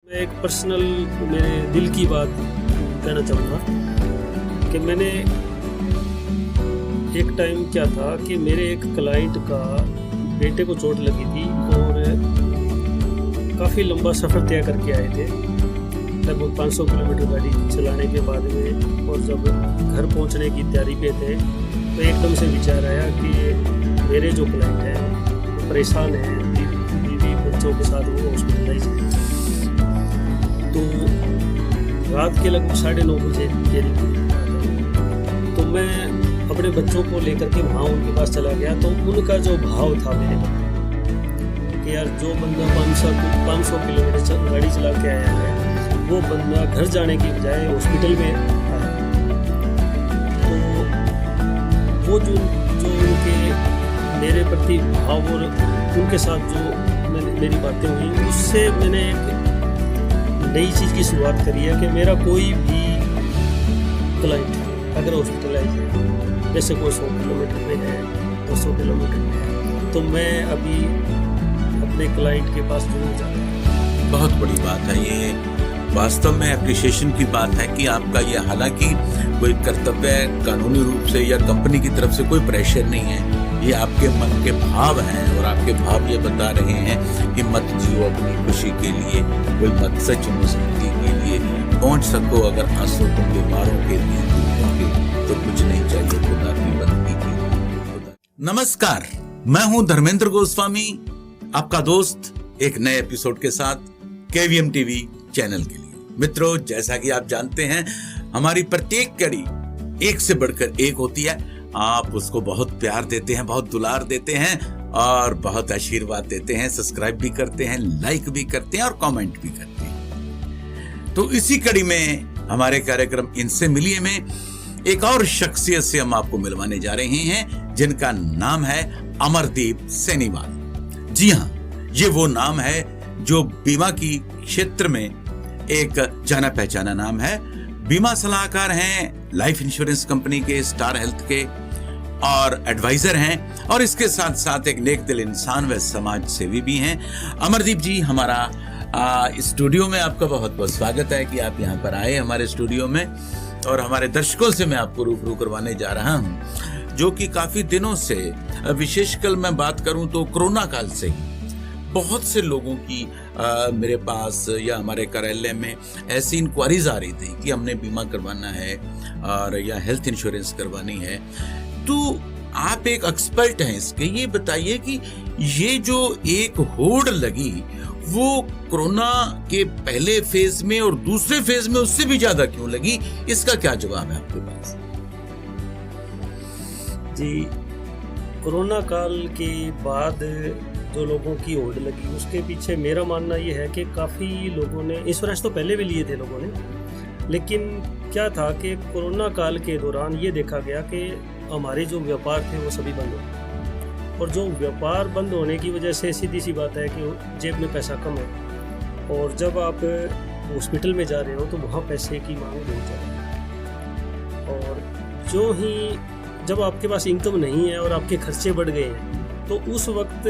मैं एक पर्सनल मेरे दिल की बात कहना चाहूँगा कि मैंने एक टाइम क्या था कि मेरे एक क्लाइंट का बेटे को चोट लगी थी और काफ़ी लंबा सफ़र तय करके आए थे, लगभग 500 किलोमीटर गाड़ी चलाने के बाद में। और जब घर पहुंचने की तैयारी पे थे तो एकदम से विचार आया कि मेरे जो क्लाइंट हैं वो परेशान हैं, बीवी बच्चों के साथ वो हॉस्पिटलाइज हैं। तो रात के लगभग 9:30 बजे तो मैं अपने बच्चों को लेकर के वहाँ उनके पास चला गया। तो उनका जो भाव था मेरे कि यार जो बंदा 500 किलोमीटर गाड़ी चला के आया है वो बंदा घर जाने की बजाय हॉस्पिटल में आया। तो वो जो उनके मेरे प्रति भाव और उनके साथ जो मेरी बातें हुई, उससे मैंने एक नई चीज़ की शुरुआत करी है कि मेरा कोई भी क्लाइंट अगर हॉस्पिटलाइज है, जैसे कोई 100 किलोमीटर पे है, 200 किलोमीटर पे है, तो मैं अभी अपने क्लाइंट के पास जरूर जाऊँ। बहुत बड़ी बात है ये, वास्तव में एप्रिसिएशन की बात है कि आपका ये, हालांकि कोई कर्तव्य कानूनी रूप से या कंपनी की तरफ से कोई प्रेशर नहीं है, ये आपके मन के भाव हैं और आपके भाव ये बता रहे हैं कि मत जियो अपनी खुशी के लिए, कोई मत से चुनो जिंदगी के लिए, पहुंच सको अगर आंसू तुम बीमारों के लिए तो कुछ नहीं चाहिए खुदा की बंदगी की। नमस्कार, मैं हूं धर्मेंद्र गोस्वामी, आपका दोस्त एक नए एपिसोड के साथ केवीएम टीवी चैनल के लिए। मित्रों, जैसा कि आप जानते हैं हमारी प्रत्येक कड़ी एक से बढ़कर एक होती है। आप उसको बहुत प्यार देते हैं, बहुत दुलार देते हैं और बहुत आशीर्वाद देते हैं, सब्सक्राइब भी करते हैं, लाइक भी करते हैं और कमेंट भी करते हैं। तो इसी कड़ी में हमारे कार्यक्रम इनसे मिलिए में एक और शख्सियत से हम आपको मिलवाने जा रहे हैं जिनका नाम है अमरदीप सेनीवाल। जी हाँ, ये वो नाम है जो बीमा की क्षेत्र में एक जाना पहचाना नाम है। बीमा सलाहकार हैं लाइफ इंश्योरेंस कंपनी के, स्टार हेल्थ के, और एडवाइजर हैं और इसके साथ साथ एक नेक दिल इंसान व समाज सेवी भी हैं। अमरदीप जी, हमारा स्टूडियो में आपका बहुत बहुत स्वागत है कि आप यहाँ पर आए हमारे स्टूडियो में। और हमारे दर्शकों से मैं आपको रूबरू करवाने जा रहा हूँ जो कि काफी दिनों से, विशेषकर मैं बात करूं तो कोरोना काल से ही बहुत से लोगों की मेरे पास या हमारे कार्यालय में ऐसी इंक्वायरीज आ रही थी कि हमने बीमा करवाना है और या हेल्थ इंश्योरेंस करवानी है। तो आप एक एक्सपर्ट हैं इसके, ये बताइए कि ये जो एक होड़ लगी वो कोरोना के पहले फेज में और दूसरे फेज में उससे भी ज्यादा क्यों लगी, इसका क्या जवाब है आपके पास? जी, कोरोना काल के बाद जो लोगों की होड़ लगी उसके पीछे मेरा मानना ये है कि काफ़ी लोगों ने इंश्योरेंस तो पहले भी लिए थे लोगों ने, लेकिन क्या था कि कोरोना काल के दौरान ये देखा गया कि हमारे जो व्यापार थे वो सभी बंद हो गए। और जो व्यापार बंद होने की वजह से सीधी सी बात है कि जेब में पैसा कम है और जब आप हॉस्पिटल में जा रहे हो तो वहाँ पैसे की मांग बहुत ज़्यादा है। और जब आपके पास इनकम नहीं है और आपके खर्चे बढ़ गए हैं तो उस वक्त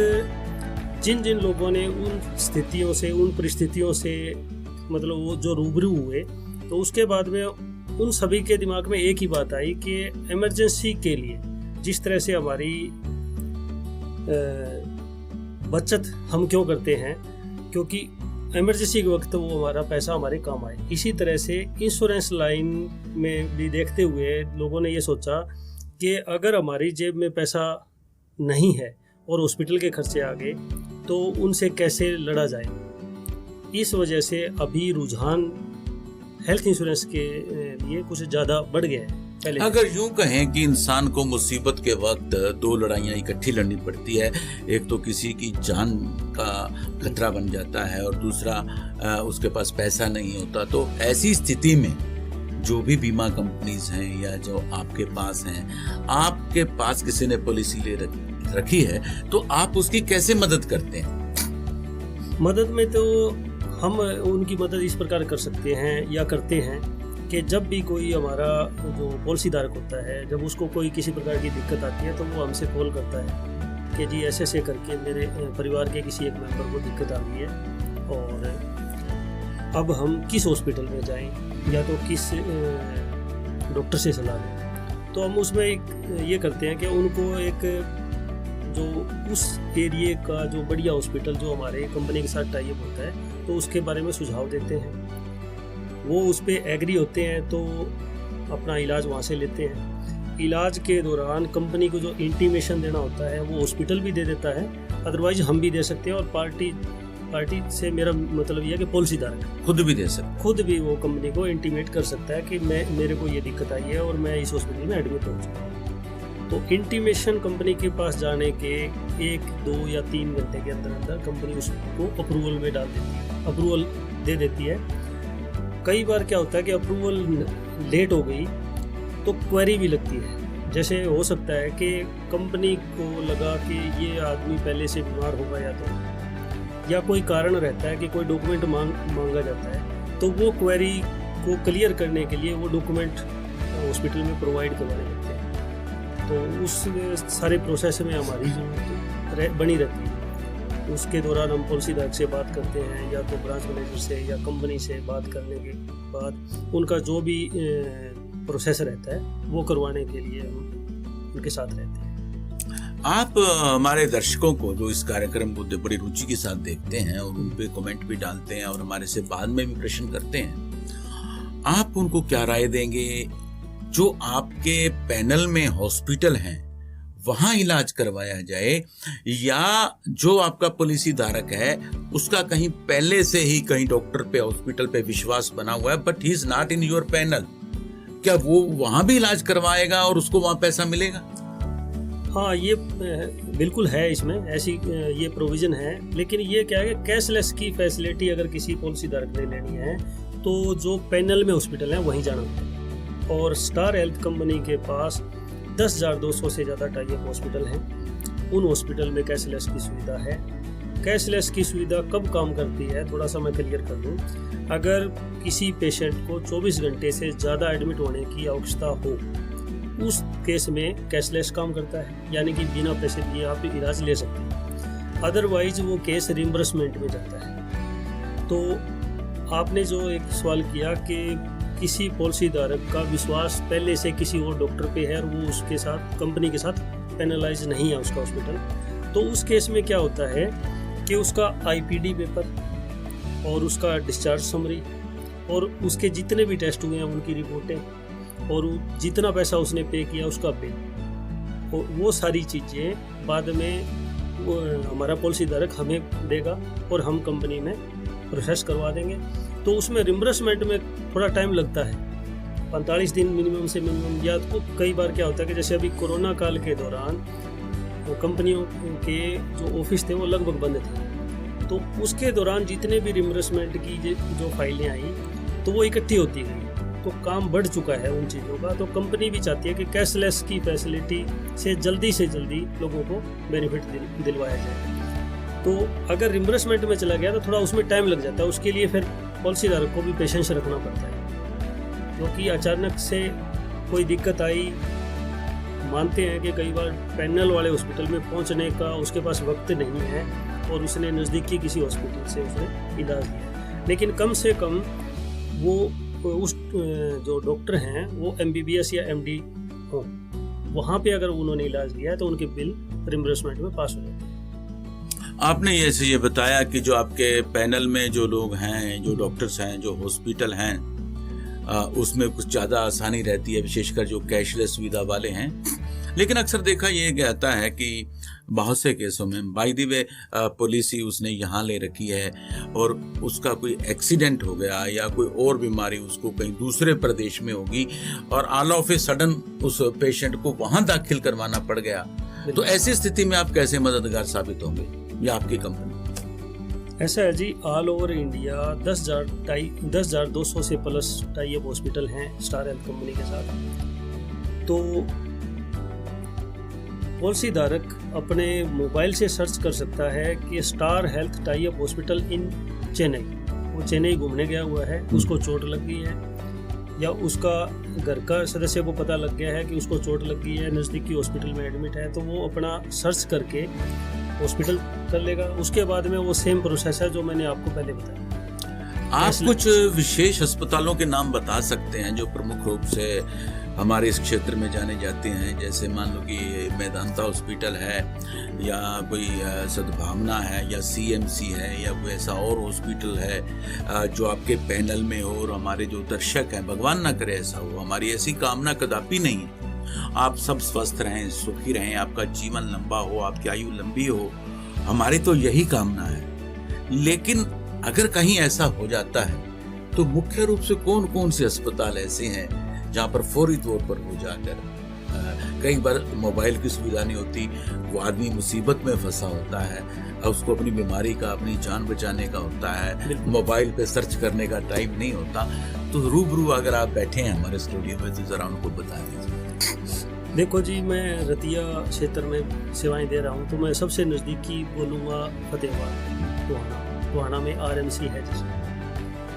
जिन लोगों ने उन स्थितियों से, उन परिस्थितियों से मतलब वो जो रूबरू हुए, तो उसके बाद में उन सभी के दिमाग में एक ही बात आई कि इमरजेंसी के लिए जिस तरह से हमारी बचत हम क्यों करते हैं, क्योंकि इमरजेंसी के वक्त वो हमारा पैसा हमारे काम आए। इसी तरह से इंश्योरेंस लाइन में भी देखते हुए लोगों ने ये सोचा कि अगर हमारी जेब में पैसा नहीं है और हॉस्पिटल के खर्चे आ गए तो उनसे कैसे लड़ा जाए। इस वजह से अभी रुझान हेल्थ इंश्योरेंस के लिए कुछ ज़्यादा बढ़ गया है। पहले अगर यूं कहें कि इंसान को मुसीबत के वक्त दो लड़ाइयाँ इकट्ठी लड़नी पड़ती है, एक तो किसी की जान का खतरा बन जाता है और दूसरा उसके पास पैसा नहीं होता, तो ऐसी स्थिति में जो भी बीमा कंपनीज हैं या जो आपके पास हैं, आपके पास किसी ने पॉलिसी ले रखी है तो आप उसकी कैसे मदद करते हैं? मदद में तो हम उनकी मदद इस प्रकार कर सकते हैं या करते हैं कि जब भी कोई हमारा जो पॉलिसी धारक होता है, जब उसको कोई किसी प्रकार की दिक्कत आती है तो वो हमसे कॉल करता है कि जी ऐसे करके मेरे परिवार के किसी एक मेंबर को दिक्कत आ गई है और अब हम किस हॉस्पिटल में जाएं या तो किस डॉक्टर से सलाह लें। तो हम उसमें एक ये करते हैं कि उनको एक जो उस एरिए का जो बढ़िया हॉस्पिटल जो हमारे कंपनी के साथ टाई अप होता है तो उसके बारे में सुझाव देते हैं। वो उस पर एग्री होते हैं तो अपना इलाज वहाँ से लेते हैं। इलाज के दौरान कंपनी को जो इंटीमेशन देना होता है वो हॉस्पिटल भी दे देता है, अदरवाइज हम भी दे सकते हैं। और पार्टी से मेरा मतलब ये है कि पॉलिसी धारक खुद भी दे सकते, खुद भी वो कंपनी को इंटीमेट कर सकता है कि मेरे को ये दिक्कत आई है और मैं इस हॉस्पिटल में एडमिट हो चुका हूँ। तो इंटीमेशन कंपनी के पास जाने के 1, 2 या 3 घंटे के अंदर अंदर कंपनी उसको अप्रूवल में डाल देती है, अप्रूवल दे देती है। कई बार क्या होता है कि अप्रूवल लेट हो गई तो क्वेरी भी लगती है। जैसे हो सकता है कि कंपनी को लगा कि ये आदमी पहले से बीमार होगा या कोई कारण रहता है कि कोई डॉक्यूमेंट मांगा जाता है, तो वो क्वेरी को क्लियर करने के लिए वो डॉक्यूमेंट हॉस्पिटल में प्रोवाइड करवाने लगते हैं। तो उस सारे प्रोसेस में हमारी जो बनी रहती है, उसके दौरान हम पॉलिसीधारक से बात करते हैं या तो ब्रांच मैनेजर से या कंपनी से बात करने के बाद उनका जो भी प्रोसेस रहता है वो करवाने के लिए हम उनके साथ रहते हैं। आप हमारे दर्शकों को जो इस कार्यक्रम को बड़ी रुचि के साथ देखते हैं और उन पे कमेंट भी डालते हैं और हमारे से बाद में भी प्रश्न करते हैं, आप उनको क्या राय देंगे जो आपके पैनल में हॉस्पिटल हैं वहां इलाज करवाया जाए, या जो आपका पॉलिसी धारक है उसका कहीं पहले से ही कहीं डॉक्टर पे हॉस्पिटल पे विश्वास बना हुआ है but he is not in your panel, क्या वो वहां भी इलाज करवाएगा और उसको वहां पैसा मिलेगा? हाँ, ये बिल्कुल है, इसमें ऐसी ये प्रोविज़न है। लेकिन ये क्या है कि कैशलेस की फैसिलिटी अगर किसी पॉलिसी धारक ने लेनी है तो जो पैनल में हॉस्पिटल है वहीं जाना होता है। और स्टार हेल्थ कंपनी के पास 10,200 से ज़्यादा टाई अप हॉस्पिटल हैं। उन हॉस्पिटल में कैशलेस की सुविधा है। कैशलेस की सुविधा कब काम करती है थोड़ा सा मैं क्लियर कर दूँ। अगर किसी पेशेंट को 24 घंटे से ज़्यादा एडमिट होने की आवश्यकता हो, उस केस में कैशलेस काम करता है, यानी कि बिना पैसे दिए आप इलाज ले सकते हैं। अदरवाइज वो केस रिम्बर्समेंट में जाता है। तो आपने जो एक सवाल किया कि किसी पॉलिसी धारक का विश्वास पहले से किसी और डॉक्टर पे है और वो उसके साथ कंपनी के साथ पैनलाइज नहीं है उसका हॉस्पिटल, तो उस केस में क्या होता है कि उसका IPD पेपर और उसका डिस्चार्ज समरी और उसके जितने भी टेस्ट हुए हैं उनकी रिपोर्टें और जितना पैसा उसने पे किया उसका बिल, और वो सारी चीज़ें बाद में हमारा पॉलिसी धारक हमें देगा और हम कंपनी में प्रोसेस करवा देंगे। तो उसमें रिम्बर्समेंट में थोड़ा टाइम लगता है, 45 दिन मिनिमम से मिनिमम। या तो कई बार क्या होता है कि जैसे अभी कोरोना काल के दौरान कंपनियों के जो ऑफिस थे वो लगभग बंद थे, तो उसके दौरान जितने भी रिम्बर्समेंट की जो फाइलें आई तो वो इकट्ठी होती गई, तो काम बढ़ चुका है उन चीज़ों का। तो कंपनी भी चाहती है कि कैशलेस की फैसिलिटी से जल्दी लोगों को बेनिफिट दिलवाया जाए। तो अगर रिम्बर्समेंट में चला गया तो थोड़ा उसमें टाइम लग जाता है, उसके लिए फिर पॉलिसी धारक को भी पेशेंस रखना पड़ता है। क्योंकि अचानक से कोई दिक्कत आई, मानते हैं कि कई बार पैनल वाले हॉस्पिटल में पहुंचने का उसके पास वक्त नहीं है और उसने नज़दीकी किसी हॉस्पिटल से उसने इलाज लिया, लेकिन कम से कम वो उस जो डॉक्टर हैं वो MBBS या MD हो, वहाँ पे अगर उन्होंने इलाज लिया है तो उनके बिल रिम्बर्समेंट में पास हो जाते हैं। आपने ये बताया कि जो आपके पैनल में जो लोग हैं, जो डॉक्टर्स हैं, जो हॉस्पिटल हैं, उसमें कुछ ज़्यादा आसानी रहती है, विशेषकर जो कैशलेस सुविधा वाले हैं। लेकिन अक्सर देखा ये जाता है कि बहुत से केसों में बाय द वे पॉलिसी उसने यहाँ ले रखी है और उसका कोई एक्सीडेंट हो गया या कोई और बीमारी उसको कहीं दूसरे प्रदेश में होगी और ऑल ऑफ ए सडन उस पेशेंट को वहाँ दाखिल करवाना पड़ गया, तो ऐसी स्थिति में आप कैसे मददगार साबित होंगे या आपकी कंपनी? ऐसा है जी, ऑल ओवर इंडिया 10,200 से प्लस टाई अप हॉस्पिटल हैं स्टार हेल्थ कंपनी के साथ। तो पॉलिसी धारक अपने मोबाइल से सर्च कर सकता है कि star health tie up hospital in Chennai. वो चेन्नई घूमने गया हुआ है, उसको चोट लग गई है, या उसका घर का सदस्य को पता लग गया है कि उसको चोट लग गई है, नज़दीकी हॉस्पिटल में एडमिट है, तो वो अपना सर्च करके हॉस्पिटल कर लेगा। उसके बाद में वो सेम प्रोसेस है जो मैंने आपको पहले बताया। आप कुछ विशेष अस्पतालों के नाम बता सकते हैं जो प्रमुख रूप से हमारे इस क्षेत्र में जाने जाते हैं? जैसे मान लो कि मेदांता हॉस्पिटल है, या कोई सद्भावना है, या सीएमसी है, या कोई ऐसा और हॉस्पिटल है जो आपके पैनल में हो, और हमारे जो दर्शक हैं, भगवान ना करे ऐसा हो, हमारी ऐसी कामना कदापि नहीं है, आप सब स्वस्थ रहें, सुखी रहें, आपका जीवन लंबा हो, आपकी आयु लंबी हो, हमारी तो यही कामना है। लेकिन अगर कहीं ऐसा हो जाता है तो मुख्य रूप से कौन कौन से अस्पताल ऐसे हैं जहाँ पर फौरी तौर पर हो जाकर, कई बार मोबाइल की सुविधा नहीं होती, वो आदमी मुसीबत में फंसा होता है, उसको अपनी बीमारी का, अपनी जान बचाने का होता है, मोबाइल पे सर्च करने का टाइम नहीं होता, तो रूबरू अगर आप बैठे हैं हमारे स्टूडियो में तो जरा उनको बता दीजिए। देखो जी, मैं रतिया क्षेत्र में सेवाएं दे रहा हूँ, तो मैं सबसे नज़दीकी बोलूँगा फतेहाबाद, टोहाना में आरएमसी है जिसमें,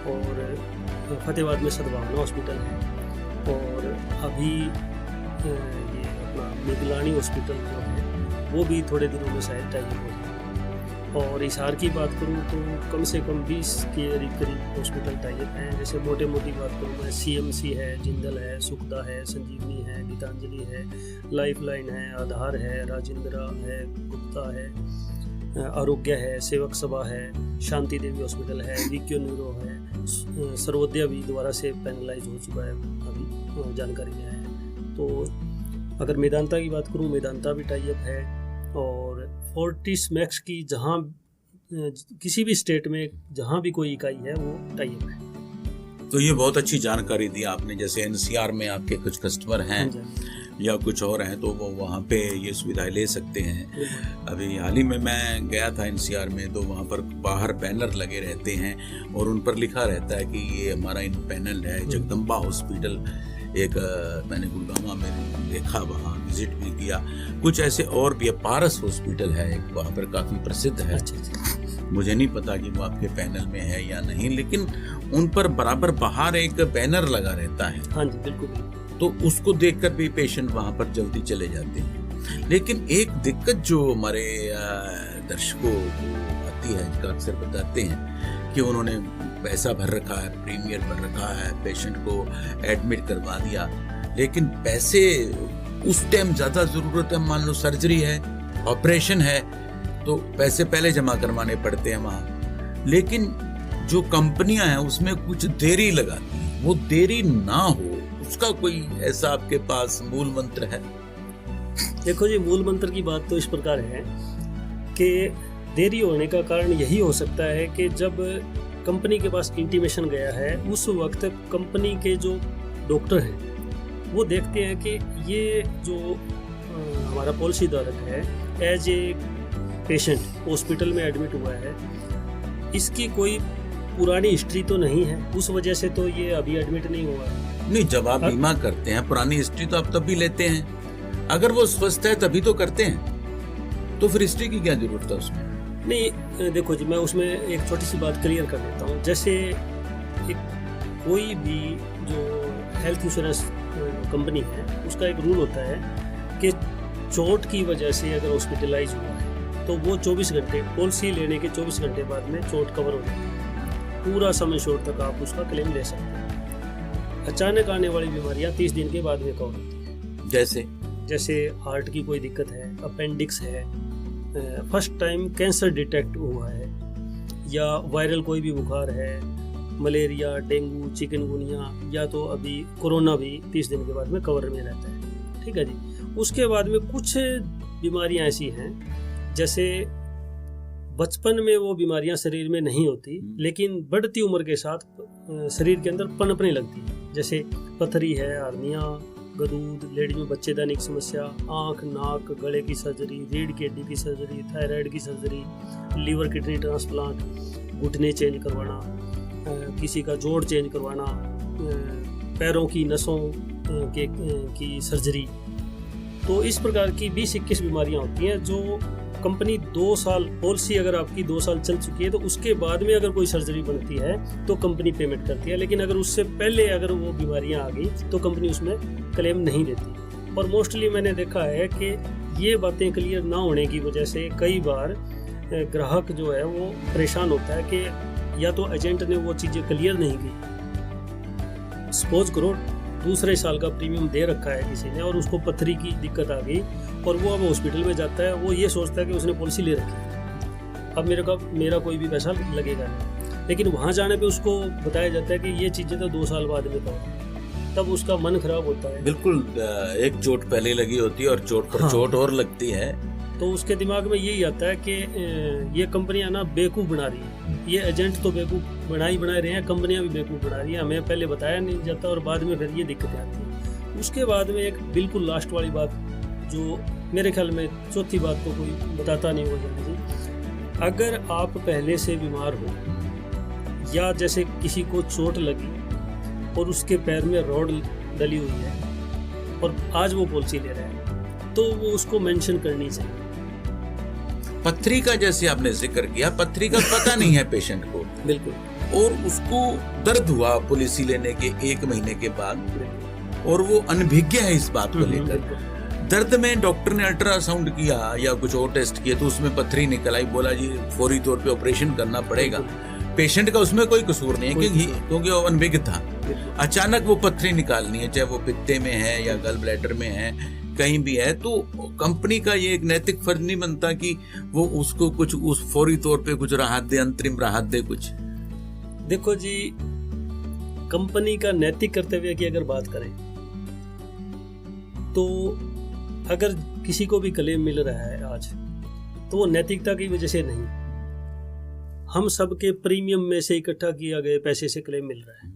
और फतेहाबाद में सद्भावना हॉस्पिटल है, और अभी ये अपना मिगलानी हॉस्पिटल जो है वो भी थोड़े दिनों में शायद टाइप हो जाए। और हिसार की बात करूँ तो कम से कम 20 के करीब हॉस्पिटल टाइप हैं। जैसे मोटे मोटी बात करूँ मैं, सीएमसी है, जिंदल है, सुखदा है, संजीवनी है, गीतांजलि है, लाइफलाइन है, आधार है, राजेंद्रा है, गुप्ता है, आरोग्य है, सेवक सभा है, शांति देवी हॉस्पिटल है, वीक्यो न्यूरो है, सर्वोदय भी दोबारा से पैनलाइज हो चुका है, अभी जानकारी में है। तो अगर मेदांता की बात करूं, मेदांता भी टाई अप है, और फोर्टिस मैक्स की जहां किसी भी स्टेट में जहां भी कोई इकाई है वो टाई अप है। तो ये बहुत अच्छी जानकारी दी आपने। जैसे एनसीआर में आपके कुछ कस्टमर हैं या कुछ और हैं, तो वो वहाँ पे ये सुविधाएं ले सकते हैं। अभी हाल ही में मैं गया था एनसीआर में, तो वहाँ पर बाहर बैनर लगे रहते हैं और उन पर लिखा रहता है कि ये हमारा इन पैनल है। जगदम्बा हॉस्पिटल एक मैंने गुड़गांव में देखा, वहाँ विजिट भी किया। कुछ ऐसे और भी, पारस हॉस्पिटल है एक, वहाँ पर काफ़ी प्रसिद्ध है। मुझे नहीं पता कि वो आपके पैनल में है या नहीं, लेकिन उन पर बराबर बाहर एक बैनर लगा रहता है। हाँ जी, बिल्कुल। तो उसको देखकर भी पेशेंट वहाँ पर जल्दी चले जाते हैं। लेकिन एक दिक्कत जो हमारे दर्शकों को आती है, जिसका अक्सर बताते हैं कि उन्होंने पैसा भर रखा है, प्रीमियर भर रखा है, पेशेंट को एडमिट करवा दिया, लेकिन पैसे उस टाइम ज़्यादा ज़रूरत है, मान लो सर्जरी है, ऑपरेशन है, तो पैसे पहले जमा करवाने पड़ते हैं वहाँ। लेकिन जो कंपनियां हैं उसमें कुछ देरी लगाती हैं, वो देरी ना हो, उसका कोई ऐसा आपके पास मूल मंत्र है? देखो जी, मूल मंत्र की बात तो इस प्रकार है कि देरी होने का कारण यही हो सकता है कि जब कंपनी के पास इंटीमेशन गया है, उस वक्त कंपनी के जो डॉक्टर हैं वो देखते हैं कि ये जो हमारा पॉलिसी धारक है, एज ए पेशेंट हॉस्पिटल में एडमिट हुआ है, इसकी कोई पुरानी हिस्ट्री तो नहीं है, उस वजह से तो ये अभी एडमिट नहीं हुआ है। नहीं, जब आप बीमा करते हैं पुरानी हिस्ट्री तो आप तब भी लेते हैं, अगर वो स्वस्थ है तभी तो करते हैं, तो फिर हिस्ट्री की क्या जरूरत है उसमें? नहीं, देखो जी, मैं उसमें एक छोटी सी बात क्लियर कर देता हूँ। जैसे कोई भी जो हेल्थ इंश्योरेंस कंपनी है, उसका एक रूल होता है कि चोट की वजह से अगर हॉस्पिटलाइज हुआ है तो वो 24 घंटे, पॉलिसी लेने के 24 घंटे बाद में चोट कवर हो जाती है, पूरा समय शोट तक आप उसका क्लेम ले सकते हैं। अचानक आने वाली बीमारियां 30 दिन के बाद में कवर होती है। जैसे हार्ट की कोई दिक्कत है, अपेंडिक्स है, फर्स्ट टाइम कैंसर डिटेक्ट हुआ है, या वायरल कोई भी बुखार है, मलेरिया, डेंगू, चिकनगुनिया, या तो अभी कोरोना भी 30 दिन के बाद में कवर में रहता है। ठीक है जी। उसके बाद में कुछ बीमारियां ऐसी हैं, जैसे बचपन में वो बीमारियां शरीर में नहीं होती, लेकिन बढ़ती उम्र के साथ शरीर के अंदर पनपने लगती है। जैसे पथरी है, हार्निया, गदूद, लेडी में बच्चेदानी की समस्या, आँख, नाक, गले की सर्जरी, रीढ़ की हड्डी की सर्जरी, थायराइड की सर्जरी, लीवर किडनी ट्रांसप्लांट, घुटने चेंज करवाना, किसी का जोड़ चेंज करवाना, पैरों की नसों की सर्जरी। तो इस प्रकार की 20-21 बीमारियां होती हैं जो कंपनी 2 साल, पॉलिसी अगर आपकी 2 साल चल चुकी है तो उसके बाद में अगर कोई सर्जरी बनती है तो कंपनी पेमेंट करती है। लेकिन अगर उससे पहले अगर वो बीमारियां आ गई तो कंपनी उसमें क्लेम नहीं देती। और मोस्टली मैंने देखा है कि ये बातें क्लियर ना होने की वजह से कई बार ग्राहक जो है वो परेशान होता है कि या तो एजेंट ने वो चीज़ें क्लियर नहीं की। सपोज करो दूसरे साल का प्रीमियम दे रखा है किसी ने और उसको पथरी की दिक्कत आ गई और वो अब हॉस्पिटल में जाता है, वो ये सोचता है कि उसने पॉलिसी ले रखी है, अब मेरा कोई भी पैसा लगेगा नहीं। लेकिन वहाँ जाने पे उसको बताया जाता है कि ये चीज़ें तो 2 साल बाद में करो, तब उसका मन खराब होता है। बिल्कुल, एक चोट पहले लगी होती है और चोट पर चोट और लगती है, तो उसके दिमाग में यही आता है कि ये कंपनियां ना बेवकूफ़ बना रही हैं, ये एजेंट तो बेवकूफ़ बना रहे हैं, कंपनियां भी बेवकूफ़ बना रही हैं, हमें पहले बताया नहीं जाता और बाद में फिर ये दिक्कतें आती हैं। उसके बाद में एक बिल्कुल लास्ट वाली बात, जो मेरे ख्याल में चौथी बात को कोई बताता नहीं हो जाती। अगर आप पहले से बीमार हो या जैसे किसी को चोट लगी और उसके पैर में रॉड डली हुई है और आज वो पॉलिसी ले रहा है, तो वो उसको मेंशन करनी चाहिए। पथरी का जैसे आपने जिक्र किया, पथरी का पता नहीं है पेशेंट को, बिल्कुल, और उसको दर्द हुआ पॉलिसी लेने के 1 महीने के बाद और वो अनभिज्ञ है इस बात को लेकर। दर्द में डॉक्टर ने अल्ट्रासाउंड किया या कुछ और टेस्ट किए तो उसमें पथरी निकल आई, बोला जी फौरी तौर पे ऑपरेशन करना पड़ेगा। पेशेंट का उसमें कोई कसूर नहीं है क्योंकि वो अनभिज्ञ था। अचानक वो पथरी निकालनी है, चाहे वो पित्ते में है या गल ब्लैडर में है, कहीं भी है, तो कंपनी का ये एक नैतिक फर्ज नहीं बनता कि वो उसको कुछ उस फौरी तौर पे कुछ राहत दे, अंतरिम राहत दे कुछ। देखो जी, कंपनी का नैतिक कर्तव्य की अगर बात करें तो अगर किसी को भी क्लेम मिल रहा है आज, तो वो नैतिकता की वजह से नहीं, हम सबके प्रीमियम में से इकट्ठा किया गए पैसे से क्लेम मिल रहा है।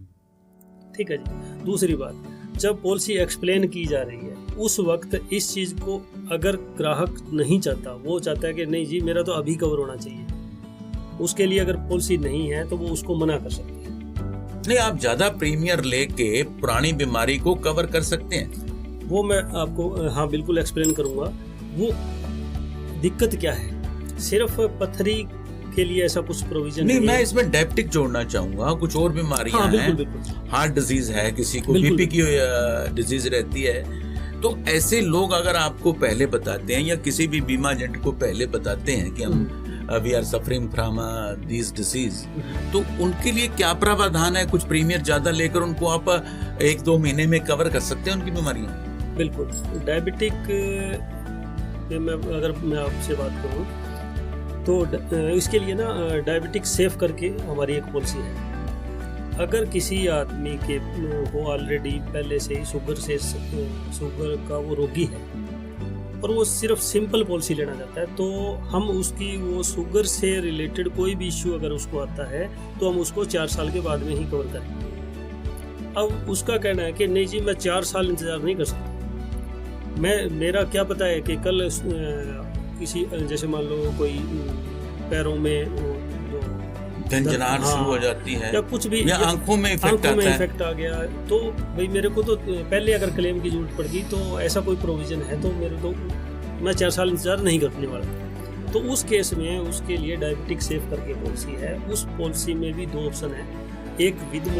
ठीक है जी। दूसरी बात, जब पॉलिसी एक्सप्लेन की जा रही है उस वक्त इस चीज को अगर ग्राहक नहीं चाहता, वो चाहता है कि नहीं जी मेरा तो अभी कवर होना चाहिए, उसके लिए अगर पॉलिसी नहीं है तो वो उसको मना कर सकते हैं। नहीं, आप ज्यादा प्रीमियर लेके पुरानी बीमारी को कवर कर सकते हैं। वो मैं आपको हाँ बिल्कुल एक्सप्लेन करूंगा। वो दिक्कत क्या है, सिर्फ पथरी के लिए ऐसा कुछ प्रोविजन नहीं, मैं इसमें डायबिटिक जोड़ना चाहूंगा, कुछ और बीमारियां हैं, हार्ट डिजीज है, किसी को बीपी की डिजीज रहती है, तो ऐसे लोग अगर आपको पहले बताते हैं या किसी भी बीमा एजेंट को पहले बताते हैं कि हम we are suffering from this disease, तो उनके लिए क्या प्रावधान है? कुछ प्रीमियर ज्यादा लेकर उनको आप 1-2 महीने में कवर कर सकते हैं उनकी बीमारियां। बिल्कुल। डायबिटिक अगर मैं आपसे बात करूं तो इसके लिए ना डायबिटिक सेफ करके हमारी एक पॉलिसी है। अगर किसी आदमी के वो ऑलरेडी पहले से ही शुगर का वो रोगी है और वो सिर्फ सिंपल पॉलिसी लेना चाहता है, तो हम उसकी वो शुगर से रिलेटेड कोई भी इश्यू अगर उसको आता है तो हम उसको 4 साल के बाद में ही कवर करेंगे। अब उसका कहना है कि नहीं जी मैं 4 साल इंतजार नहीं कर सकता, मेरा क्या पता है कि कल किसी जैसे मान लो कोई पैरों में झंझनाहट शुरू हो जाती है या कुछ भी, या आंखों में इफेक्ट आ गया, तो भाई मेरे को तो पहले अगर क्लेम की जरूरत पड़ गई तो ऐसा कोई प्रोविजन है तो मेरे को मैं 4 साल इंतजार नहीं करने वाला। तो उस केस में उसके लिए डायबिटिक सेफ करके पॉलिसी है। उस पॉलिसी में भी 2 ऑप्शन है, एक विद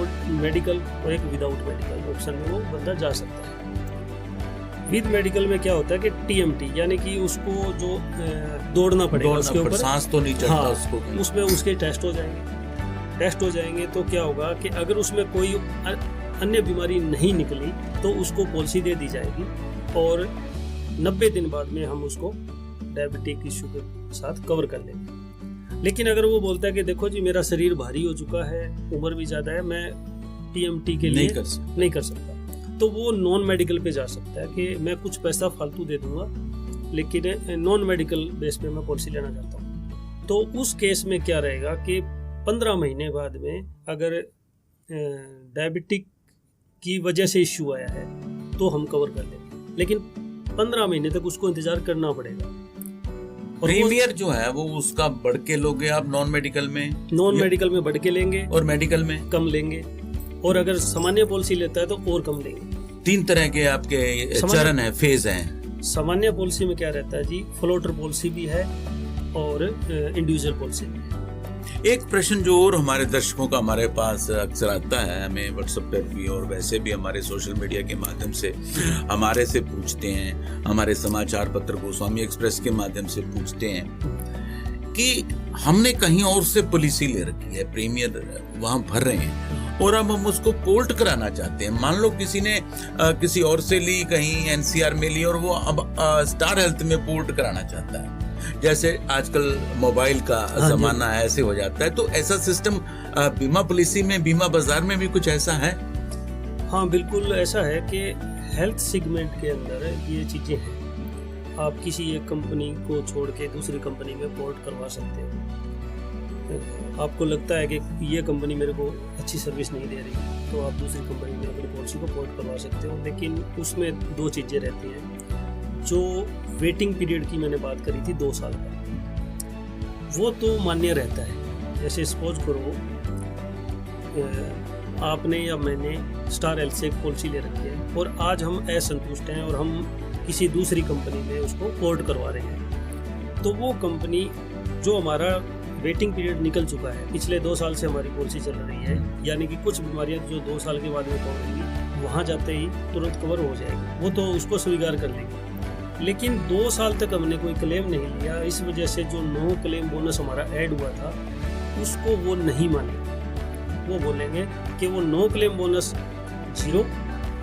मेडिकल और एक विदाउट मेडिकल ऑप्शन में वो बंदा जा सकता है। विद मेडिकल में क्या होता है कि टीएमटी यानी कि उसको जो दौड़ना पड़ेगा उसके ऊपर, सांस तो नहीं चलता। हाँ, उसको उसमें उसके टेस्ट हो जाएंगे तो क्या होगा कि अगर उसमें कोई अन्य बीमारी नहीं निकली तो उसको पॉलिसी दे दी जाएगी और 90 दिन बाद में हम उसको डायबिटिक इश्यू के साथ कवर कर लेंगे। लेकिन अगर वो बोलता है कि देखो जी मेरा शरीर भारी हो चुका है, उम्र भी ज़्यादा है, मैं टीएमटी के लिए नहीं कर सकता, तो वो नॉन मेडिकल पे जा सकता है कि मैं कुछ पैसा फालतू दे दूंगा लेकिन नॉन मेडिकल बेस पे मैं पॉलिसी लेना चाहता हूँ। तो उस केस में क्या रहेगा कि 15 महीने बाद में अगर डायबिटिक की वजह से इश्यू आया है तो हम कवर कर लेंगे, लेकिन 15 महीने तक उसको इंतजार करना पड़ेगा। प्रीमियर जो है वो उसका बढ़ के लोगे आप नॉन मेडिकल में बढ़ के लेंगे और मेडिकल में कम लेंगे, और अगर सामान्य पॉलिसी लेता है तो और कम लेंगे। 3 तरह के आपके चरण है, फेज हैं। सामान्य पॉलिसी में क्या रहता है जी, फ्लोटर पॉलिसी भी है और इंडिविजुअल पॉलिसी भी है। एक प्रश्न जो और हमारे दर्शकों का हमारे पास अक्सर आता है, हमें व्हाट्सएप पर भी और वैसे भी हमारे सोशल मीडिया के माध्यम से हमारे से पूछते हैं, हमारे समाचार पत्र गोस्वामी एक्सप्रेस के माध्यम से पूछते हैं कि हमने कहीं और से पॉलिसी ले रखी है, प्रीमियर वहां भर रहे हैं और अब हम उसको पोर्ट कराना चाहते हैं। मान लो किसी ने किसी और से ली, कहीं एनसीआर में ली और वो अब स्टार हेल्थ में पोर्ट कराना चाहता है। जैसे आजकल मोबाइल का जमाना है, ऐसे हो जाता है। तो ऐसा सिस्टम बीमा पॉलिसी में, बीमा बाजार में भी कुछ ऐसा है? हाँ बिल्कुल ऐसा है कि हेल्थ सेगमेंट के अंदर ये चीज़ें हैं। आप किसी एक कंपनी को छोड़ के दूसरी कंपनी में पोर्ट करवा सकते हो। आपको लगता है कि ये कंपनी मेरे को अच्छी सर्विस नहीं दे रही, तो आप दूसरी कंपनी में अपनी पॉलिसी को पोर्ट करवा सकते हो। लेकिन उसमें दो चीज़ें रहती हैं। जो वेटिंग पीरियड की मैंने बात करी थी 2 साल का, वो तो मान्य रहता है। जैसे सपोज करो आपने या मैंने स्टार हेल्थ से एक पॉलिसी ले रखी है और आज हम असंतुष्ट हैं और हम किसी दूसरी कंपनी में उसको पोर्ट करवा रहे हैं, तो वो कंपनी जो हमारा वेटिंग पीरियड निकल चुका है, पिछले 2 साल से हमारी पॉलिसी चल रही है, यानी कि कुछ बीमारियां जो 2 साल के बाद में पहुंचेंगी वहाँ जाते ही तुरंत कवर हो जाएगी, वो तो उसको स्वीकार कर लेंगे। लेकिन 2 साल तक हमने कोई क्लेम नहीं लिया, इस वजह से जो नो क्लेम बोनस हमारा ऐड हुआ था उसको वो नहीं मानेंगे। वो बोलेंगे कि वो नो क्लेम बोनस 0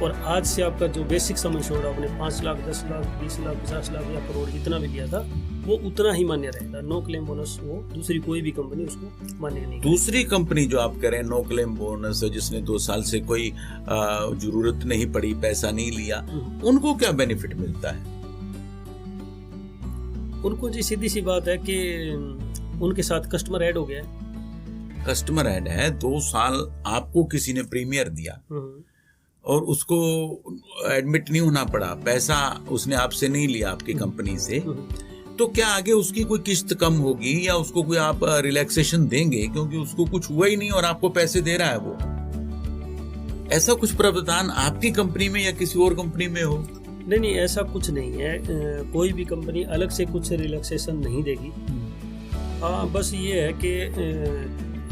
और आज से आपका जो बेसिक सम इंश्योर्ड आपने 5 लाख, 10 लाख, 20 लाख, 50 लाख या करोड़ जितना भी लिया था वो उतना ही मान्य रहेगा। नो क्लेम बोनस वो दूसरी कोई भी कंपनी उसको मान्य नहीं। दूसरी कंपनी जो आप कह रहे हैं नो क्लेम बोनस, जिसने 2 साल से कोई जरूरत नहीं पड़ी, पैसा नहीं लिया, उनको क्या बेनिफिट मिलता है? उनको जी सीधी सी बात है कि उनके साथ कस्टमर ऐड हो गया। कस्टमर ऐड है, 2 साल आपको किसी ने प्रीमियर दिया और उसको एडमिट नहीं होना पड़ा, पैसा उसने आपसे नहीं लिया, आपकी कंपनी से, तो क्या आगे उसकी कोई किस्त कम होगी या उसको कोई आप रिलैक्सेशन देंगे क्योंकि उसको कुछ हुआ ही नहीं और आपको पैसे दे रहा है वो? ऐसा कुछ प्रावधान आपकी कंपनी में या किसी और कंपनी में हो? नहीं, ऐसा कुछ नहीं है। कोई भी कंपनी अलग से कुछ रिलैक्सेशन नहीं देगी। हाँ, बस ये है कि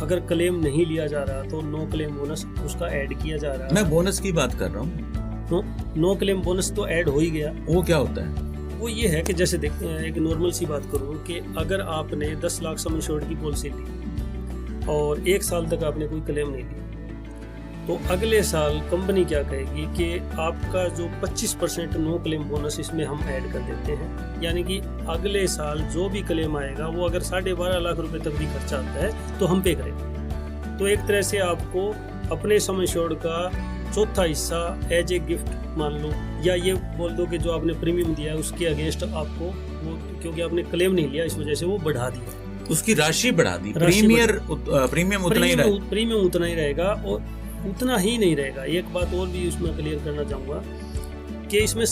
अगर क्लेम नहीं लिया जा रहा तो नो क्लेम बोनस उसका ऐड किया जा रहा है। मैं बोनस की बात कर रहा हूँ। नो क्लेम बोनस तो ऐड हो ही गया। वो क्या होता है? वो ये है कि जैसे देख, एक नॉर्मल सी बात करूँ कि अगर आपने 10 लाख सम इंश्योर्ड की पॉलिसी ली और 1 साल तक आपने कोई क्लेम नहीं लिया, तो अगले साल कंपनी क्या कहेगी कि आपका जो 25% नो क्लेम बोनस इसमें हम ऐड कर देते हैं, यानी कि अगले साल जो भी क्लेम आएगा वो अगर 12.5 लाख रुपए तक भी खर्चा आता है तो हम पे करेंगे। तो एक तरह से आपको अपने सम इंश्योर्ड का चौथा हिस्सा एज ए गिफ्ट मान लो, या ये बोल दो कि जो आपने प्रीमियम दिया है उसके अगेंस्ट आपको वो, क्योंकि आपने क्लेम नहीं लिया इस वजह से वो बढ़ा दिया, उसकी राशि बढ़ा दी। प्रीमियम उतना ही रहेगा और उतना ही नहीं रहेगा। एक बात और भी उसमें क्लियर करना चाहूँगा कि इसमें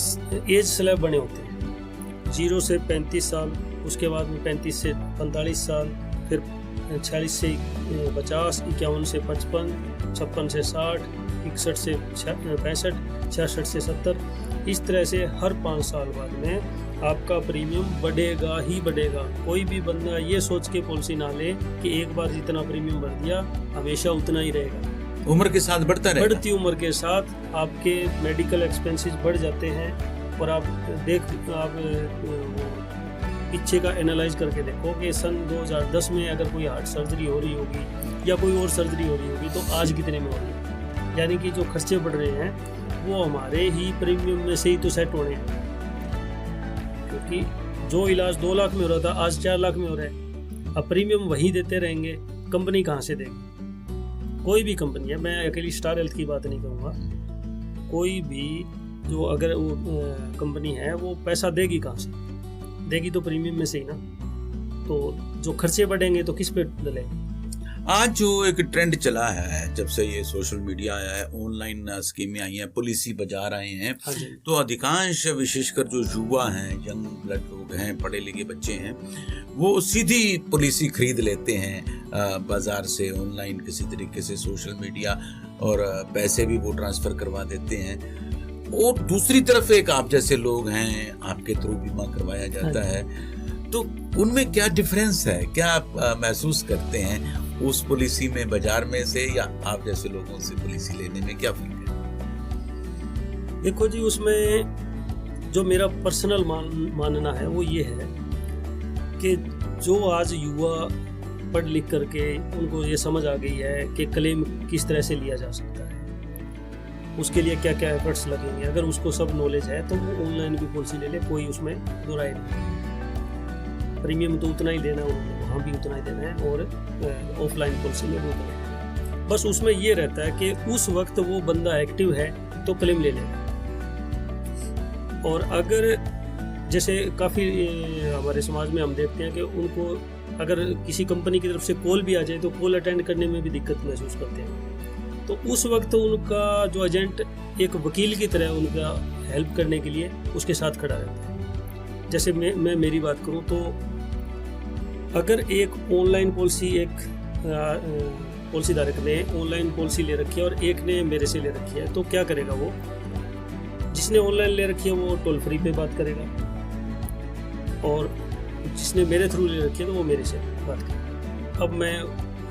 एज स्लैब बने होते हैं, 0 से 35 साल, उसके बाद में 35 से 45 साल, फिर 46 से 50, 51 से 55, 56 से 60, 61 से 65, 66 से 70। इस तरह से हर 5 साल बाद में आपका प्रीमियम बढ़ेगा ही बढ़ेगा। कोई भी बंदा ये सोच के पॉलिसी ना ले कि एक बार जितना प्रीमियम भर दिया हमेशा उतना ही रहेगा। उम्र के साथ बढ़ता रहेगा। बढ़ती उम्र के साथ आपके मेडिकल एक्सपेंसेस बढ़ जाते हैं और आप पीछे का एनालाइज करके देखो कि सन 2010 में अगर कोई हार्ट सर्जरी हो रही होगी या कोई और सर्जरी हो रही होगी तो आज कितने में हो रही है, यानी कि जो खर्चे बढ़ रहे हैं वो हमारे ही प्रीमियम में से ही तो सेट होने हैं, क्योंकि जो इलाज 2 लाख में हो रहा था आज 4 लाख में हो रहा है। अब प्रीमियम वही देते रहेंगे, कंपनी कहाँ से देगी? कोई भी कंपनी है, मैं अकेली स्टार हेल्थ की बात नहीं करूँगा, कोई भी जो अगर वो कंपनी है वो पैसा देगी कहाँ से? देगी तो प्रीमियम में से ही ना। तो जो खर्चे बढ़ेंगे तो किस पे डलेंगे? आज जो एक ट्रेंड चला है, जब से ये सोशल मीडिया आया है, ऑनलाइन स्कीमें आई हैं, पॉलिसी बाजार आए हैं, तो अधिकांश विशेषकर जो युवा हैं, यंग ब्लड लोग हैं, पढ़े लिखे बच्चे हैं, वो सीधी पॉलिसी खरीद लेते हैं बाजार से, ऑनलाइन किसी तरीके से सोशल मीडिया, और पैसे भी वो ट्रांसफर करवा देते हैं। और दूसरी तरफ एक आप जैसे लोग हैं, आपके थ्रू बीमा करवाया जाता है, तो उनमें क्या डिफरेंस है? क्या आप महसूस करते हैं उस पॉलिसी में बाजार में से या आप जैसे लोगों से पॉलिसी लेने में क्या फर्क है? देखो जी, उसमें जो मेरा पर्सनल मानना है वो ये है कि जो आज युवा पढ़ लिख करके उनको ये समझ आ गई है कि क्लेम किस तरह से लिया जा सकता है, उसके लिए क्या क्या एफर्ट्स लगेंगे, अगर उसको सब नॉलेज है तो वो ऑनलाइन भी पॉलिसी ले ले, कोई उसमें दो राय नहीं। प्रीमियम तो उतना ही देना है, वहाँ भी उतना ही देना है, और ऑफलाइन पॉलिसी में भी उतना ही। बस उसमें ये रहता है कि उस वक्त वो बंदा एक्टिव है तो क्लेम ले लेगा। और अगर जैसे काफ़ी हमारे समाज में हम देखते हैं कि उनको अगर किसी कंपनी की तरफ से कॉल भी आ जाए तो कॉल अटेंड करने में भी दिक्कत महसूस करते हैं, तो उस वक्त उनका जो एजेंट एक वकील की तरह उनका हेल्प करने के लिए उसके साथ खड़ा रहता है। जैसे मैं मेरी बात करूं तो अगर एक ऑनलाइन पॉलिसी, एक पॉलिसी धारक ने ऑनलाइन पॉलिसी ले रखी है और एक ने मेरे से ले रखी है, तो क्या करेगा वो? जिसने ऑनलाइन ले रखी है वो टोल फ्री पे बात करेगा, और जिसने मेरे थ्रू ले रखी है तो वो मेरे से बात करेगा। अब मैं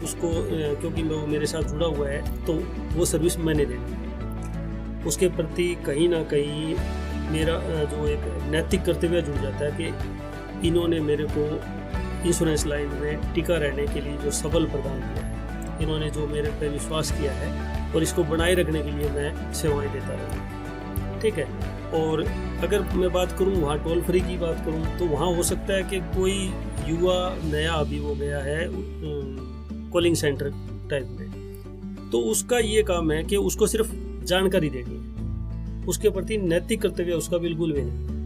उसको, क्योंकि वो मेरे साथ जुड़ा हुआ है तो वो सर्विस मैंने देनी, उसके प्रति कहीं ना कहीं मेरा जो एक नैतिक कर्तव्य जुड़ जाता है कि इन्होंने मेरे को इंश्योरेंस लाइन में टिका रहने के लिए जो सबल प्रदान किया है, इन्होंने जो मेरे पे विश्वास किया है, और इसको बनाए रखने के लिए मैं सेवाएं देता रहूँ। ठीक है। और अगर मैं बात करूं वहाँ टोल फ्री की बात करूं तो वहाँ हो सकता है कि कोई युवा नया अभी हो गया है कॉलिंग सेंटर टाइप में, तो उसका ये काम है कि उसको सिर्फ जानकारी देनी है, उसके प्रति नैतिक कर्तव्य उसका बिल्कुल भी नहीं।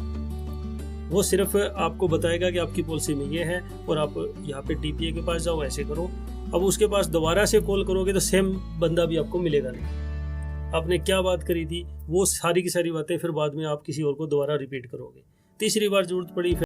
वो सिर्फ आपको बताएगा कि आपकी पॉलिसी में ये है और आप यहाँ पे टीपीए के पास जाओ, ऐसे करो। अब उसके पास दोबारा से कॉल करोगे तो सेम बंदा भी आपको मिलेगा नहीं। आपने क्या बात करी थी वो सारी की सारी बातें फिर बाद में आप किसी और को दोबारा रिपीट करोगे। तीसरी बार जरूरत पड़ी फिर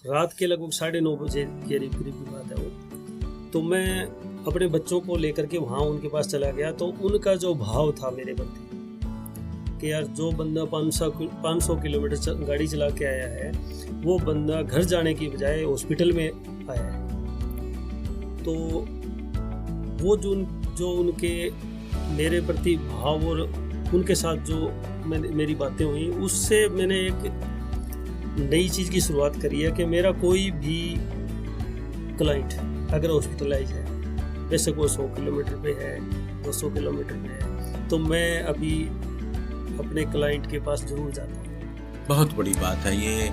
रात के लगभग 9:30 बजे के करीब की बात है वो। तो मैं अपने बच्चों को लेकर के वहाँ उनके पास चला गया, तो उनका जो भाव था मेरे प्रति कि यार जो बंदा 500 किलोमीटर गाड़ी चला के आया है, वो बंदा घर जाने की बजाय हॉस्पिटल में आया है। तो वो जो उनके मेरे प्रति भाव और उनके साथ जो मेरी बातें हुई, उससे मैंने एक नई चीज़ की शुरुआत करी है कि मेरा कोई भी क्लाइंट अगर हॉस्पिटलाइज है, वैसे वो 100 किलोमीटर पे है, 200 किलोमीटर पे है, तो मैं अभी अपने क्लाइंट के पास जरूर जाता हूँ। बहुत बड़ी बात है ये,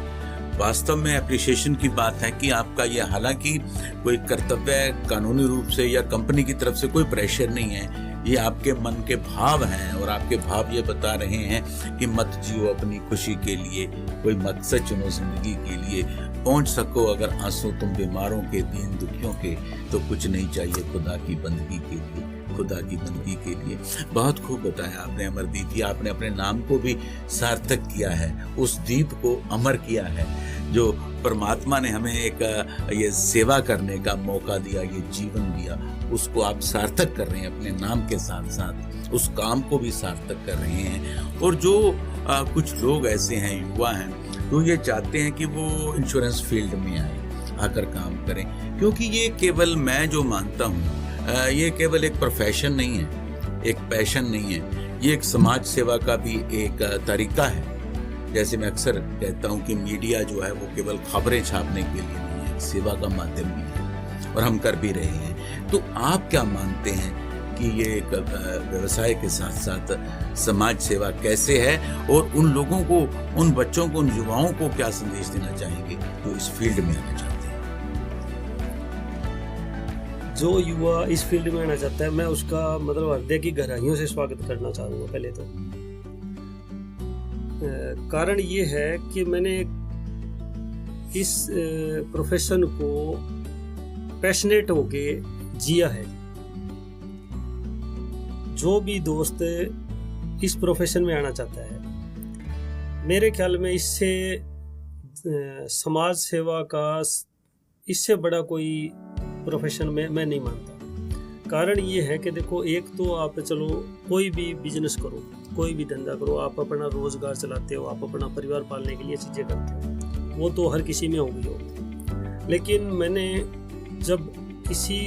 वास्तव में एप्रिसिएशन की बात है कि आपका ये, हालांकि कोई कर्तव्य कानूनी रूप से या कंपनी की तरफ से कोई प्रेशर नहीं है, ये आपके मन के भाव हैं और आपके भाव ये बता रहे हैं कि मत जियो अपनी खुशी के लिए, कोई मकसद चुनो जिंदगी के लिए, पहुंच सको अगर आंसू तुम बीमारों के, दीन दुखियों के, तो कुछ नहीं चाहिए खुदा की बंदगी के लिए, खुदा की बंदगी के लिए। बहुत खूब बताया आपने अमरदीप जी, आपने अपने नाम को भी सार्थक किया है, उस दीप को अमर किया है जो परमात्मा ने हमें एक ये सेवा करने का मौका दिया, ये जीवन दिया, उसको आप सार्थक कर रहे हैं अपने नाम के साथ साथ, उस काम को भी सार्थक कर रहे हैं। और जो कुछ लोग ऐसे हैं, युवा हैं, तो ये चाहते हैं कि वो इंश्योरेंस फील्ड में आकर काम करें, क्योंकि ये केवल, मैं जो मानता हूँ, ये केवल एक प्रोफेशन नहीं है, एक पैशन नहीं है, ये एक समाज सेवा का भी एक तरीका है। जैसे मैं अक्सर कहता हूँ कि मीडिया जो है वो केवल खबरें छापने के लिए नहीं है, सेवा का माध्यम भी है और हम कर भी रहे हैं। तो आप क्या मानते हैं कि ये एक व्यवसाय के साथ साथ समाज सेवा कैसे है, और उन लोगों को, उन बच्चों को, उन युवाओं को क्या संदेश देना चाहेंगे जो इस फील्ड में आना चाहते हैं? जो युवा इस फील्ड में आना चाहता है, मैं उसका मतलब हृदय की गहराइयों से स्वागत करना चाहूँगा। पहले तो कारण ये है कि मैंने इस प्रोफेशन को पैशनेट होके जिया है। जो भी दोस्त इस प्रोफेशन में आना चाहता है, मेरे ख्याल में इससे समाज सेवा का इससे बड़ा कोई प्रोफेशन में मैं नहीं मानता। कारण ये है कि देखो, एक तो आप चलो कोई भी बिजनेस करो, कोई भी धंधा करो, आप अपना रोजगार चलाते हो, आप अपना परिवार पालने के लिए चीज़ें करते हो, वो तो हर किसी में होगी हो। लेकिन मैंने जब किसी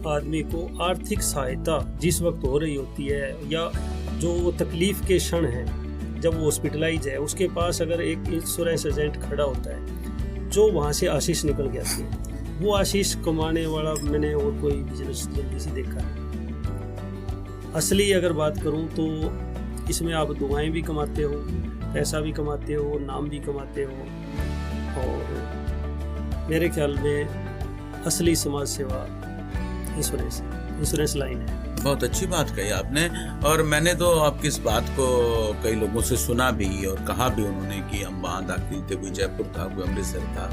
आदमी को आर्थिक सहायता जिस वक्त हो रही होती है, या जो तकलीफ के क्षण हैं जब वो हॉस्पिटलाइज है, उसके पास अगर एक इंश्योरेंस एजेंट खड़ा होता है जो वहाँ से आशीष निकल के आती है, वो आशीष कमाने वाला मैंने और कोई बिजनेस जल्दी से देखा है। असली अगर बात करूं तो इसमें आप दुआएं भी कमाते हो, पैसा भी कमाते हो, नाम भी कमाते हो, और मेरे ख्याल में असली समाज सेवा इंश्योरेंस लाइन है। बहुत अच्छी बात कही आपने, और मैंने तो आपकी इस बात को कई लोगों से सुना भी और कहा भी उन्होंने कि हम वहाँ दाखिल थे, कोई जयपुर था, कोई अमृतसर था,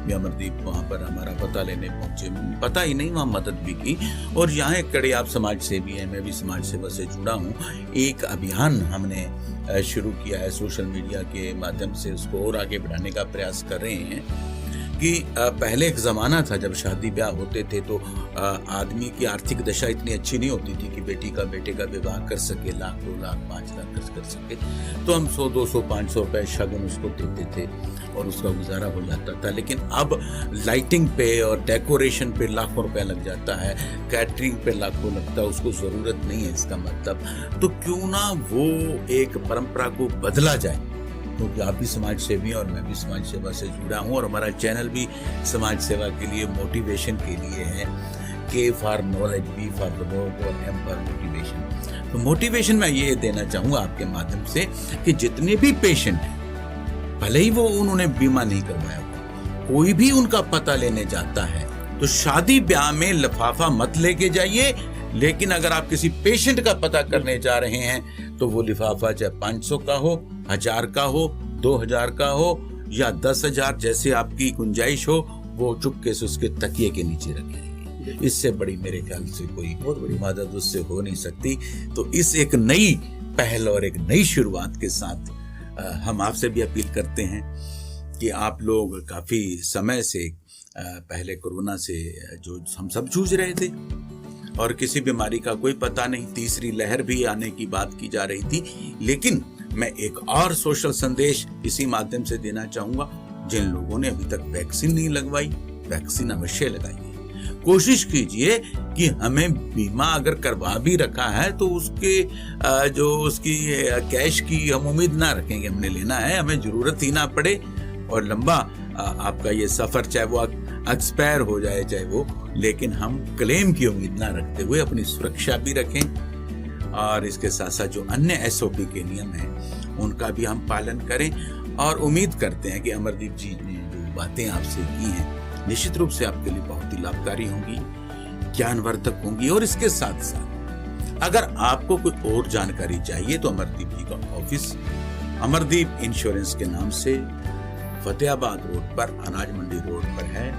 भी अमरदीप वहाँ पर हमारा पता लेने पहुंचे, पता ही नहीं, वहाँ मदद भी की। और यहाँ एक कड़े आप समाज सेवी हैं, मैं भी समाज सेवा से जुड़ा हूँ। एक अभियान हमने शुरू किया है सोशल मीडिया के माध्यम से, उसको और आगे बढ़ाने का प्रयास कर रहे हैं कि पहले एक ज़माना था जब शादी ब्याह होते थे तो आदमी की आर्थिक दशा इतनी अच्छी नहीं होती थी कि बेटी का बेटे का विवाह कर सके, लाख 2 लाख 5 लाख खर्च कर सके, तो हम 100 200 500 रुपए शगुन उसको देते थे और उसका गुजारा हो जाता था। लेकिन अब लाइटिंग पे और डेकोरेशन पे लाखों रुपया लग जाता है, कैटरिंग पे लाखों लगता है, उसको ज़रूरत नहीं है इसका मतलब। तो क्यों ना वो एक परंपरा को बदला जाए, क्योंकि आप भी समाज सेवी और मैं भी समाज सेवा से जुड़ा हूँ, और हमारा चैनल भी समाज सेवा के लिए, मोटिवेशन के लिए है। K for knowledge, B for the work और एम फॉर मोटिवेशन। तो मोटिवेशन मैं ये देना चाहूँगा आपके माध्यम से कि जितने भी पेशेंट, भले ही वो उन्होंने बीमा नहीं करवाया, कोई भी उनका पता लेने जाता है तो शादी ब्याह में लिफाफा मत लेके जाइए, लेकिन अगर आप किसी पेशेंट का पता करने जा रहे हैं तो वो लिफाफा चाहे 500 का हो, 1000 का हो, 2000 का हो या 10,000, जैसे आपकी गुंजाइश हो, वो चुपके से उसके तकिए के नीचे रखेंगे। इससे बड़ी मेरे ख्याल से कोई मदद उससे हो नहीं सकती। तो इस एक नई पहल और एक नई शुरुआत के साथ हम आपसे भी अपील करते हैं कि आप लोग काफी समय से पहले कोरोना से जो हम सब जूझ रहे थे और किसी बीमारी का कोई पता नहीं, तीसरी लहर भी आने की बात की जा रही थी, लेकिन मैं एक और सोशल संदेश इसी माध्यम से देना चाहूंगा। जिन लोगों ने अभी तक वैक्सीन नहीं लगवाई, वैक्सीन अवश्य लगाइए। कोशिश कीजिए कि हमें बीमा अगर करवा भी रखा है तो उसके जो उसकी कैश की हम उम्मीद ना रखेंगे हमने लेना है, हमें जरूरत ही ना पड़े और लंबा आपका ये सफर, चाहे वो एक्सपायर हो जाए चाहे वो, लेकिन हम क्लेम की उम्मीद ना रखते हुए अपनी सुरक्षा भी रखें और इसके साथ साथ जो अन्य एसओपी के नियम हैं उनका भी हम पालन करें। और उम्मीद करते हैं कि अमरदीप जी ने जो बातें आपसे की हैं निश्चित रूप से आपके लिए बहुत ही लाभकारी होंगी, ज्ञानवर्धक होंगी। और इसके साथ साथ अगर आपको कोई और जानकारी चाहिए तो अमरदीप जी का ऑफिस अमरदीप इंश्योरेंस के नाम से फतेहाबाद रोड पर, अनाज मंडी रोड पर है,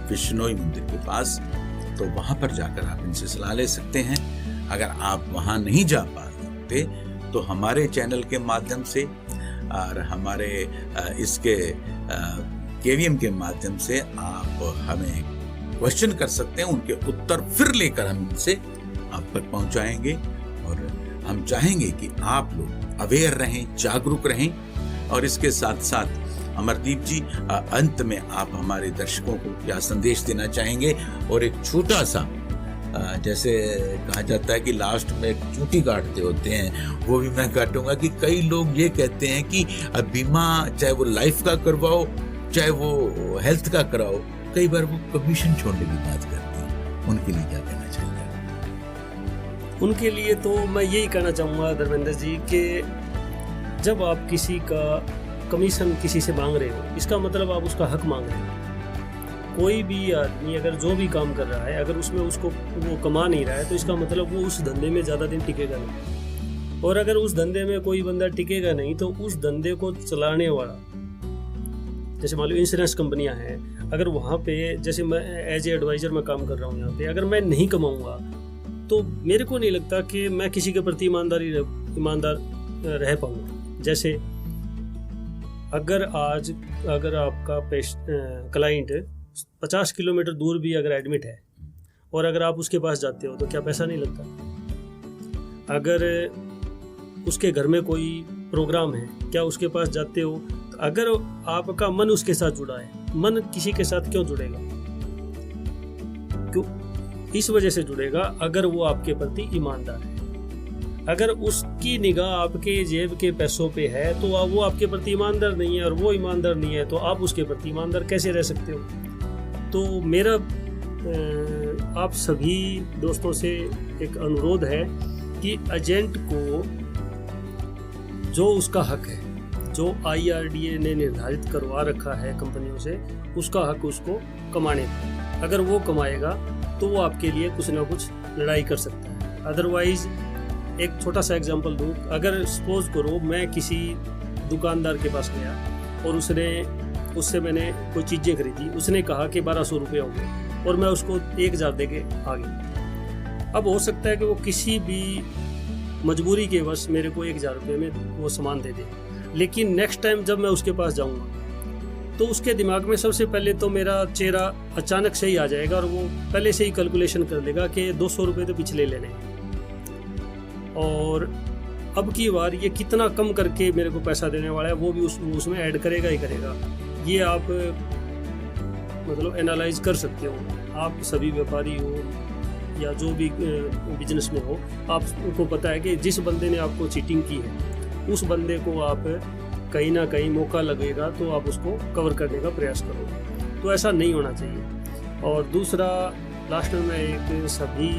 विश्नोई मंदिर के पास। तो वहां पर जाकर आप इनसे सलाह ले सकते हैं। अगर आप वहां नहीं जा पा सकते तो हमारे चैनल के माध्यम से और हमारे इसके केवीएम के माध्यम से आप हमें क्वेश्चन कर सकते हैं, उनके उत्तर फिर लेकर हम इनसे आप तक पहुंचाएंगे। और हम चाहेंगे कि आप लोग अवेयर रहें, जागरूक रहें। और इसके साथ साथ अमरदीप जी, अंत में आप हमारे दर्शकों को क्या संदेश देना चाहेंगे? और एक छोटा सा, जैसे कहा जाता है कि लास्ट में एक चूटी काटते होते हैं, वो भी मैं काटूंगा कि कई लोग ये कहते हैं कि बीमा चाहे वो लाइफ का करवाओ चाहे वो हेल्थ का कराओ, कई बार वो कमीशन छोड़ने की बात करते हैं, उनके लिए क्या कहना चाहिए? उनके लिए तो मैं यही कहना चाहूँगा धर्मेंद्र जी कि जब आप किसी का कमीशन किसी से मांग रहे हो, इसका मतलब आप उसका हक मांग रहे हो। कोई भी आदमी अगर जो भी काम कर रहा है, अगर उसमें उसको वो कमा नहीं रहा है तो इसका मतलब वो उस धंधे में ज़्यादा दिन टिकेगा नहीं। और अगर उस धंधे में कोई बंदा टिकेगा नहीं तो उस धंधे को चलाने वाला, जैसे मान लो इंश्योरेंस कंपनियां हैं, अगर वहाँ पे जैसे मैं एज ए एडवाइज़र में काम कर रहा हूँ यहाँ पे, अगर मैं नहीं कमाऊँगा तो मेरे को नहीं लगता कि मैं किसी के प्रति ईमानदार रह पाऊँगा। जैसे अगर आपका क्लाइंट 50 किलोमीटर दूर भी अगर एडमिट है और अगर आप उसके पास जाते हो तो क्या पैसा नहीं लगता? अगर उसके घर में कोई प्रोग्राम है, क्या उसके पास जाते हो? अगर आपका मन उसके साथ जुड़ा है, मन किसी के साथ क्यों जुड़ेगा? क्यों? इस वजह से जुड़ेगा अगर वो आपके प्रति ईमानदार है। अगर उसकी निगाह आपके जेब के पैसों पे है तो वो आपके प्रति ईमानदार नहीं है, और वो ईमानदार नहीं है तो आप उसके प्रति ईमानदार कैसे रह सकते हो? तो मेरा आप सभी दोस्तों से एक अनुरोध है कि एजेंट को जो उसका हक है, जो IRDA ने निर्धारित करवा रखा है कंपनियों से, उसका हक उसको कमाने का। अगर वो कमाएगा तो वो आपके लिए कुछ ना कुछ लड़ाई कर सकता है। अदरवाइज एक छोटा सा एग्जांपल दूँ, अगर सपोज करो मैं किसी दुकानदार के पास गया और उससे मैंने कोई चीज़ें खरीदी, उसने कहा कि 1200 रुपये हो गए और मैं उसको 1000 दे के आ गया। अब हो सकता है कि वो किसी भी मजबूरी के वश मेरे को 1000 रुपये में वो सामान दे दे, लेकिन नेक्स्ट टाइम जब मैं उसके पास जाऊंगा तो उसके दिमाग में सबसे पहले तो मेरा चेहरा अचानक से ही आ जाएगा और वो पहले से ही कैलकुलेशन कर लेगा कि 200 रुपये तो पिछले लेने हैं और अब की बार ये कितना कम करके मेरे को पैसा देने वाला है, वो भी उसमें ऐड करेगा ही करेगा। ये आप मतलब एनालाइज कर सकते हो। आप सभी व्यापारी हो या जो भी बिजनेस में हो, आपको पता है कि जिस बंदे ने आपको चीटिंग की है उस बंदे को आप कहीं ना कहीं मौका लगेगा तो आप उसको कवर करने का प्रयास करो। तो ऐसा नहीं होना चाहिए। और दूसरा, लास्ट में मैं एक सभी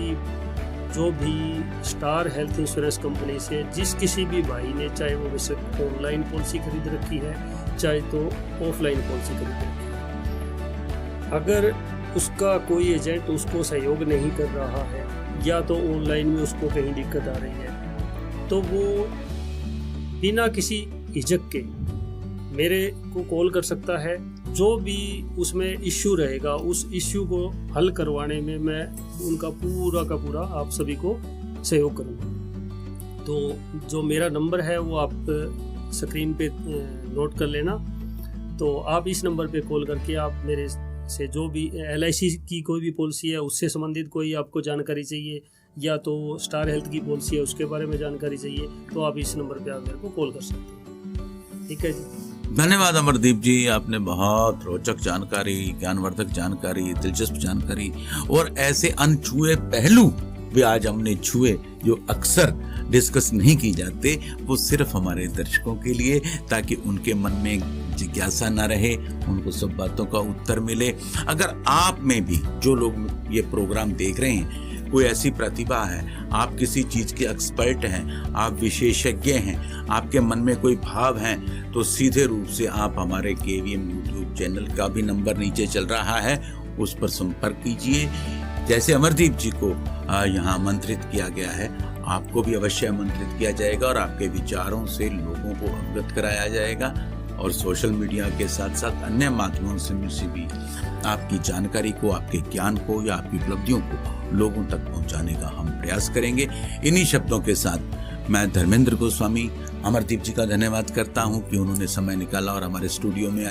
जो भी स्टार हेल्थ इंश्योरेंस कंपनी से जिस किसी भी भाई ने, चाहे वो वैसे ऑनलाइन पॉलिसी खरीद रखी है चाहे तो ऑफलाइन पॉलिसी खरीद रखी है, अगर उसका कोई एजेंट उसको सहयोग नहीं कर रहा है या तो ऑनलाइन में उसको कहीं दिक्कत आ रही है तो वो बिना किसी हिचक के मेरे को कॉल कर सकता है। जो भी उसमें इश्यू रहेगा उस इश्यू को हल करवाने में मैं उनका पूरा का पूरा आप सभी को सहयोग करूँगा। तो जो मेरा नंबर है वो आप स्क्रीन पे नोट कर लेना। तो आप इस नंबर पे कॉल करके आप मेरे से जो भी LIC की कोई भी पॉलिसी है उससे संबंधित कोई आपको जानकारी चाहिए या तो स्टार हेल्थ की पॉलिसी है उसके बारे में जानकारी चाहिए तो आप इस नंबर पे आप मेरे को कॉल कर सकते हैं। ठीक है जी। धन्यवाद अमरदीप जी, आपने बहुत रोचक जानकारी, ज्ञानवर्धक जानकारी, दिलचस्प जानकारी और ऐसे अनछुए पहलू भी आज हमने छुए जो अक्सर डिस्कस नहीं की जाते, वो सिर्फ हमारे दर्शकों के लिए, ताकि उनके मन में जिज्ञासा ना रहे, उनको सब बातों का उत्तर मिले। अगर आप में भी, जो लोग ये प्रोग्राम देख रहे हैं, कोई ऐसी प्रतिभा है, आप किसी चीज के एक्सपर्ट हैं, आप विशेषज्ञ हैं, आपके मन में कोई भाव है, तो सीधे रूप से आप हमारे KVM YouTube चैनल का भी नंबर नीचे चल रहा है, उस पर संपर्क कीजिए। जैसे अमरदीप जी को यहाँ आमंत्रित किया गया है, आपको भी अवश्य आमंत्रित किया जाएगा और आपके विचारों से लोगों को अवगत कराया जाएगा। और सोशल मीडिया के साथ साथ अन्य माध्यमों से भी आपकी जानकारी को, आपके ज्ञान को या आपकी उपलब्धियों को लोगों तक पहुंचाने का हम प्रयास करेंगे। इन्हीं शब्दों के साथ मैं धर्मेंद्र गोस्वामी अमरदीप जी का धन्यवाद करता हूं कि उन्होंने समय निकाला और हमारे स्टूडियो में